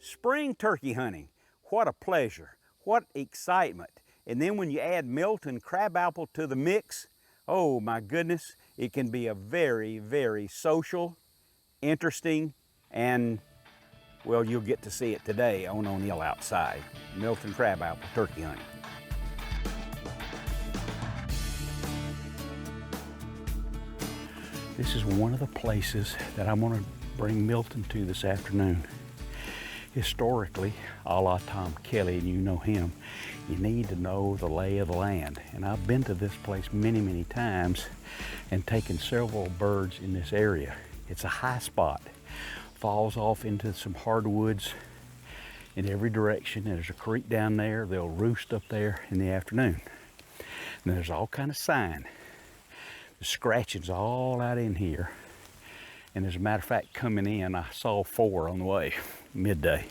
Spring turkey hunting, what a pleasure, what excitement. And then when you add Milton Crabapple to the mix, oh my goodness, it can be a very, very social, interesting, and well, you'll get to see it today on O'Neill Outside. Milton Crabapple turkey hunting. This is one of the places that I'm going to bring Milton to this afternoon. Historically, a la Tom Kelly, and you know him, you need to know the lay of the land. And I've been to this place many, many times and taken several birds in this area. It's a high spot, falls off into some hardwoods in every direction. There's a creek down there. They'll roost up there in the afternoon. And there's all kind of sign. The scratching's all out in here. And as a matter of fact, coming in, I saw 4 on the way, midday.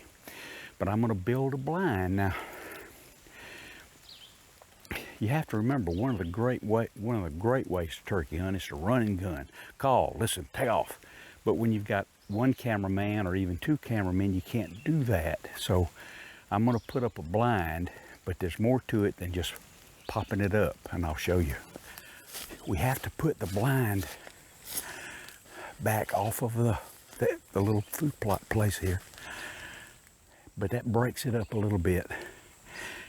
But I'm gonna build a blind. Now, you have to remember, one of the great ways to turkey hunt is to run and gun. Call, listen, take off. But when you've got one cameraman or even 2 cameramen, you can't do that. So I'm gonna put up a blind, but there's more to it than just popping it up, and I'll show you. We have to put the blind back off of the little food plot place here, but that breaks it up a little bit,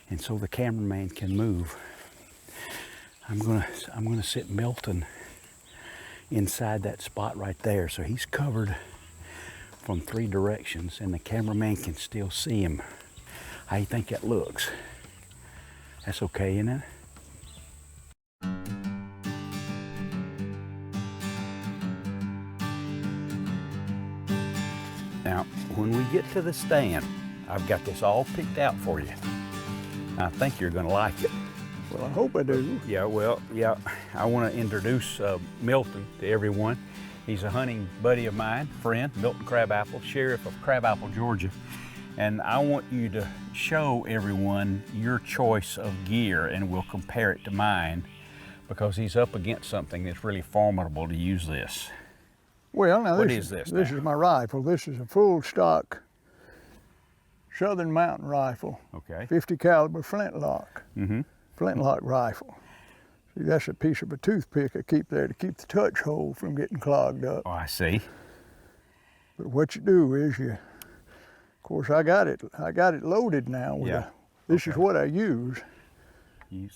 and so the cameraman can move. I'm gonna sit Milton inside that spot right there, so he's covered from 3 directions, and the cameraman can still see him. How you think that looks? That's okay, isn't it? Now, when we get to the stand, I've got this all picked out for you. I think you're gonna like it. Well, I hope I do. Yeah, well, yeah. I wanna introduce Milton to everyone. He's a hunting buddy of mine, friend, Milton Crabapple, sheriff of Crabapple, Georgia. And I want you to show everyone your choice of gear, and we'll compare it to mine, because he's up against something that's really formidable to use this. Well, now What this is this This now? is my rifle. This is a full stock Southern Mountain rifle. Okay. 50 caliber flintlock. Mm-hmm. Flintlock rifle. See, that's a piece of a toothpick I keep there to keep the touch hole from getting clogged up. Oh, I see. But what you do is of course, I got it loaded now. Yeah. This is what I use.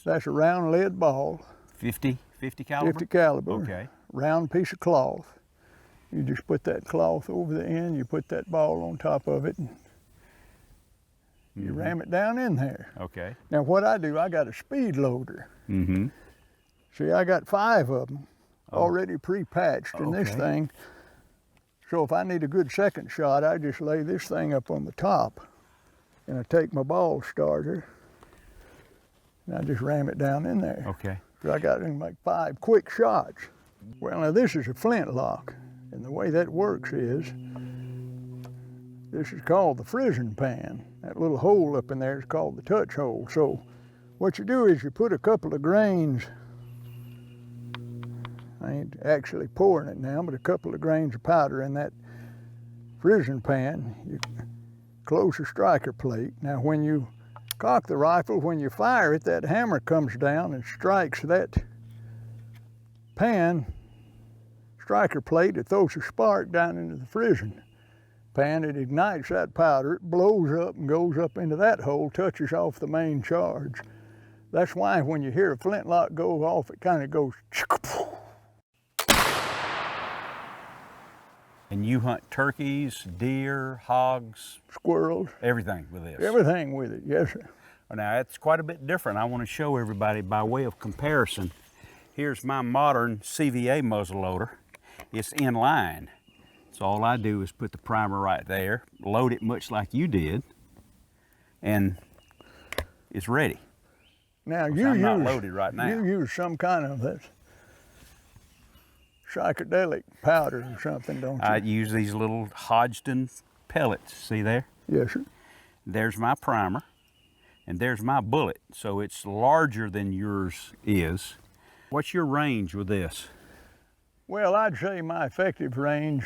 That's a round lead ball. 50 caliber? 50 caliber. Okay. Round piece of cloth. You just put that cloth over the end, you put that ball on top of it, and you ram it down in there. Okay. Now what I do, I got a speed loader. Mm-hmm. See, I got 5 of them already pre-patched in this Okay. thing. So if I need a good second shot, I just lay this thing up on the top, and I take my ball starter, and I just ram it down in there. Okay. So I got in like 5 quick shots. Well, now this is a flintlock, and the way that works is, this is called the frizzing pan. That little hole up in there is called the touch hole. So what you do is you put a couple of grains, I ain't actually pouring it now, but a couple of grains of powder in that frizzing pan. You close the striker plate. Now when you cock the rifle, when you fire it, that hammer comes down and strikes that pan striker plate. It throws a spark down into the frizzing pan. It ignites that powder. It blows up and goes up into that hole, touches off the main charge. That's why when you hear a flintlock go off, it kind of goes. And you hunt turkeys, deer, hogs, Squirrels, everything with this? everything with it, yes sir. Now, it's quite a bit different. I want to show everybody by way of comparison. Here's my modern CVA muzzleloader. It's in line. So all I do is put the primer right there, load it much like you did, and it's ready. Now I'm not loaded right now. You use some kind of that psychedelic powder or something, don't you? I use these little Hodgdon pellets, see there? Yes sir. There's my primer, and there's my bullet. So it's larger than yours is. What's your range with this? Well, I'd say my effective range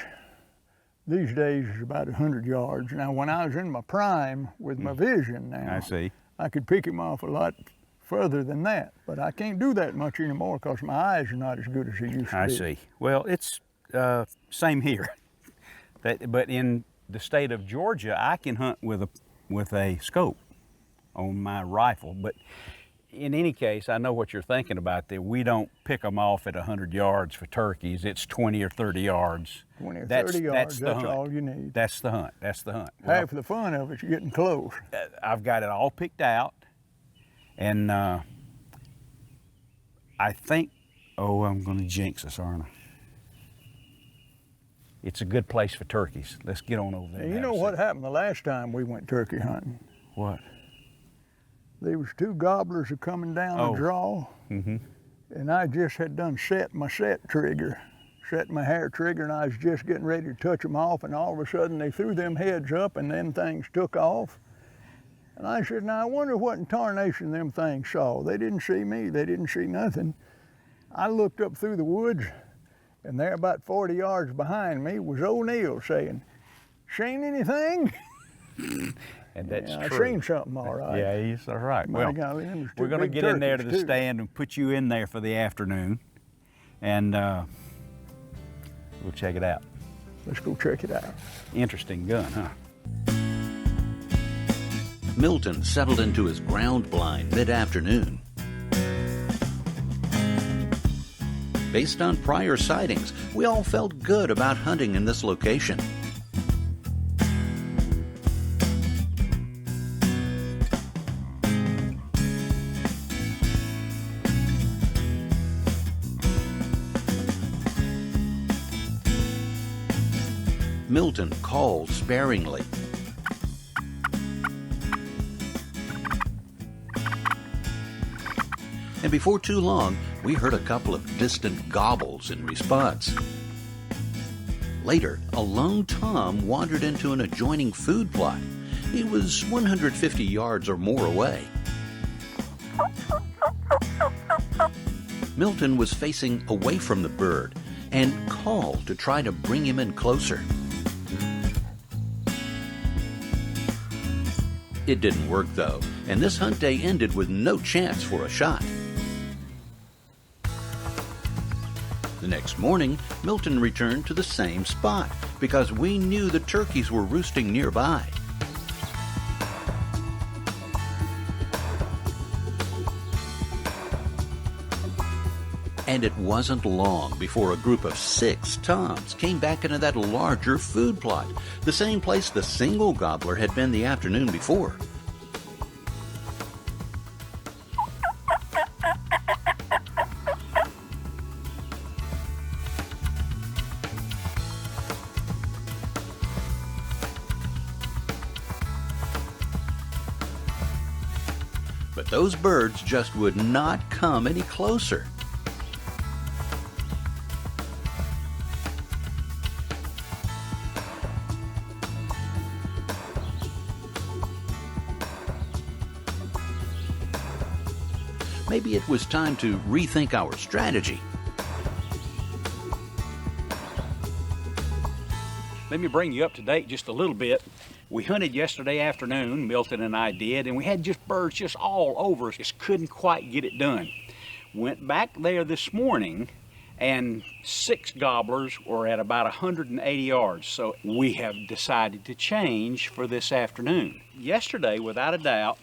these days is about 100 yards. Now, when I was in my prime with my vision now, I see. I could pick him off a lot further than that, but I can't do that much anymore because my eyes are not as good as they used to I be. see. Well, it's same here. But in the state of Georgia, I can hunt with a scope on my rifle. But in any case, I know what you're thinking about, that we don't pick them off at 100 yards for turkeys. It's 20 or 30 yards. 20 or 30 yards, that's all you need. That's the hunt. That's the hunt. Half the fun of it's getting close. I've got it all picked out, and I think, oh, I'm going to jinx us, aren't I? It's a good place for turkeys. Let's get on over there. And you know what happened the last time we went turkey hunting? What? There was 2 gobblers coming down a draw, and I just had done set my trigger, set my hair trigger, and I was just getting ready to touch them off, and all of a sudden they threw them heads up, and them things took off. And I said, now I wonder what in tarnation them things saw. They didn't see me. They didn't see nothing. I looked up through the woods, and there about 40 yards behind me was O'Neill saying, "Seen anything?" And that's yeah, true. I seen something all right. Yeah, he's all right. My Well, golly, them was 2 we're going to big get in there to turkeys, the too. stand and put you in there for the afternoon, and we'll check it out. Let's go check it out. Interesting gun, huh? Milton settled into his ground blind mid-afternoon. Based on prior sightings, we all felt good about hunting in this location. Milton called sparingly. And before too long, we heard a couple of distant gobbles in response. Later, a lone tom wandered into an adjoining food plot. He was 150 yards or more away. Milton was facing away from the bird and called to try to bring him in closer. It didn't work though, and this hunt day ended with no chance for a shot. The next morning, Milton returned to the same spot because we knew the turkeys were roosting nearby. And it wasn't long before a group of 6 toms came back into that larger food plot, the same place the single gobbler had been the afternoon before. But those birds just would not come any closer. Maybe it was time to rethink our strategy. Let me bring you up to date just a little bit. We hunted yesterday afternoon, Milton and I did, and we had just birds just all over us. Just couldn't quite get it done. Went back there this morning, and 6 gobblers were at about 180 yards. So we have decided to change for this afternoon. Yesterday, without a doubt,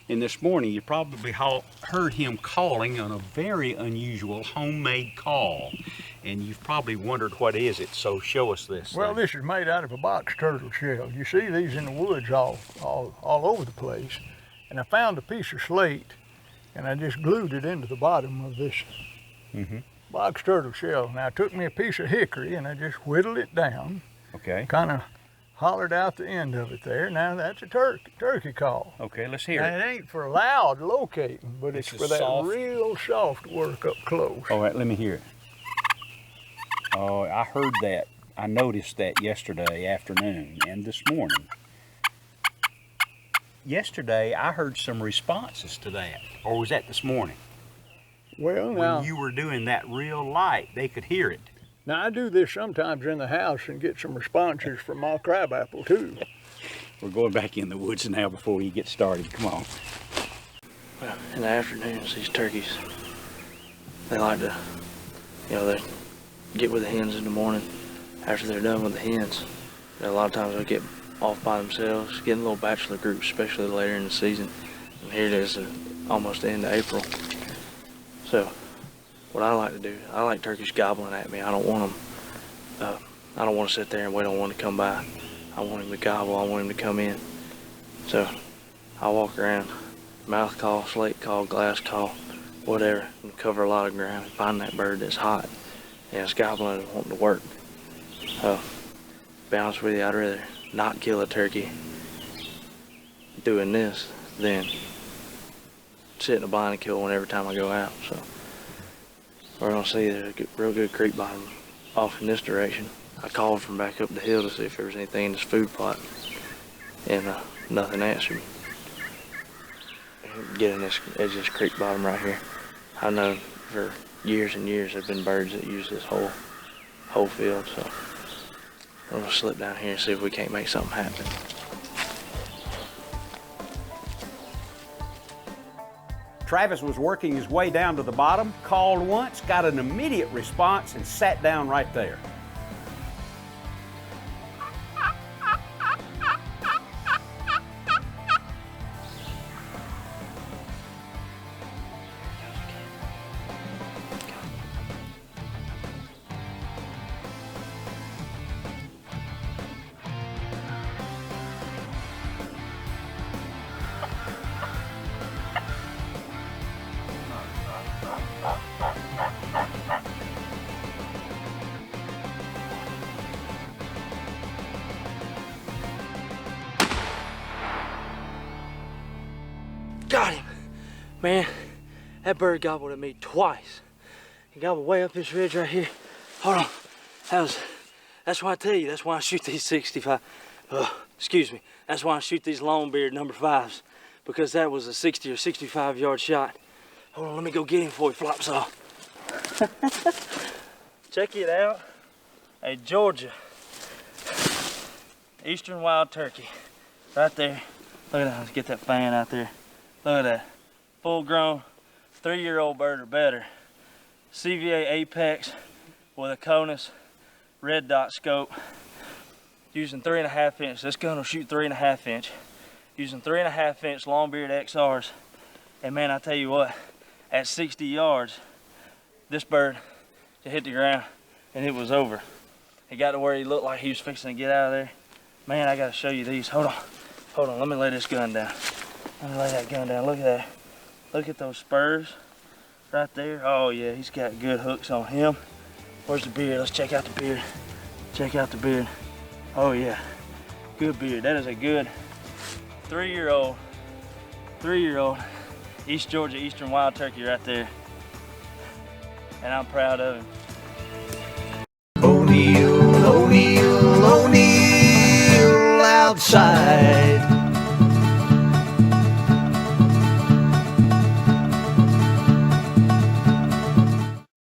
and this morning, you probably heard him calling on a very unusual homemade call. And you've probably wondered, what is it? So show us this. Well, this is made out of a box turtle shell. You see these in the woods all over the place. And I found a piece of slate, and I just glued it into the bottom of this box turtle shell. Now, it took me a piece of hickory, and I just whittled it down. Okay. Kind of hollered out the end of it there. Now, that's a turkey call. Okay, let's hear Now, it. it ain't for loud locating, but it's for that soft- real soft work up close. All right, let me hear it. Oh, I heard that. I noticed that yesterday afternoon and this morning. Yesterday, I heard some responses to that. Or was that this morning? Well, now, When you were doing that real light, they could hear it. Now I do this sometimes in the house and get some responses from my crabapple too. We're going back in the woods now before you get started. Come on. Well, in the afternoons, these turkeys, they like to, they get with the hens in the morning. After they're done with the hens, a lot of times they get off by themselves, get in little bachelor groups, especially later in the season. And here it is, almost the end of April. So, what I like to do, I like turkeys gobbling at me. I don't want them, I don't want to sit there and wait on one to come by. I want him to gobble, I want him to come in. So, I walk around, mouth call, slate call, glass call, whatever, and cover a lot of ground and find that bird that's hot and it's gobbling and wanting to work. To be honest with you, I'd rather not kill a turkey doing this than sit in a blind and kill one every time I go out. So we're gonna see there's a real good creek bottom off in this direction. I called from back up the hill to see if there was anything in this food plot, and nothing answered. Getting this edge of this creek bottom right here, I know for years and years there've been birds that use this whole field. So we're gonna slip down here and see if we can't make something happen. Travis was working his way down to the bottom, called once, got an immediate response, and sat down right there. Got him! Man, that bird gobbled at me twice. He gobbled way up this ridge right here. Hold on. That's why I tell you, that's why I shoot these 65. Excuse me. That's why I shoot these longbeard number 5s. Because that was a 60 or 65 yard shot. Hold on, let me go get him before he flops off. Check it out. A Georgia Eastern wild turkey. Right there. Look at that, let's get that fan out there. Look at that, full grown, 3-year-old bird or better. CVA Apex with a Conus red dot scope. Using 3.5 inch, this gun will shoot 3.5 inch. Using 3.5 inch longbeard XRs. And man, I tell you what, at 60 yards, this bird just hit the ground and it was over. He got to where he looked like he was fixing to get out of there. Man, I gotta show you these, hold on, let me lay this gun down. Let me lay that gun down. Look at that. Look at those spurs right there. Oh yeah, he's got good hooks on him. Where's the beard? Let's check out the beard. Check out the beard. Oh yeah, good beard. That is a good 3-year-old East Georgia Eastern wild turkey right there. And I'm proud of him. O'Neill, O'Neill, O'Neill outside.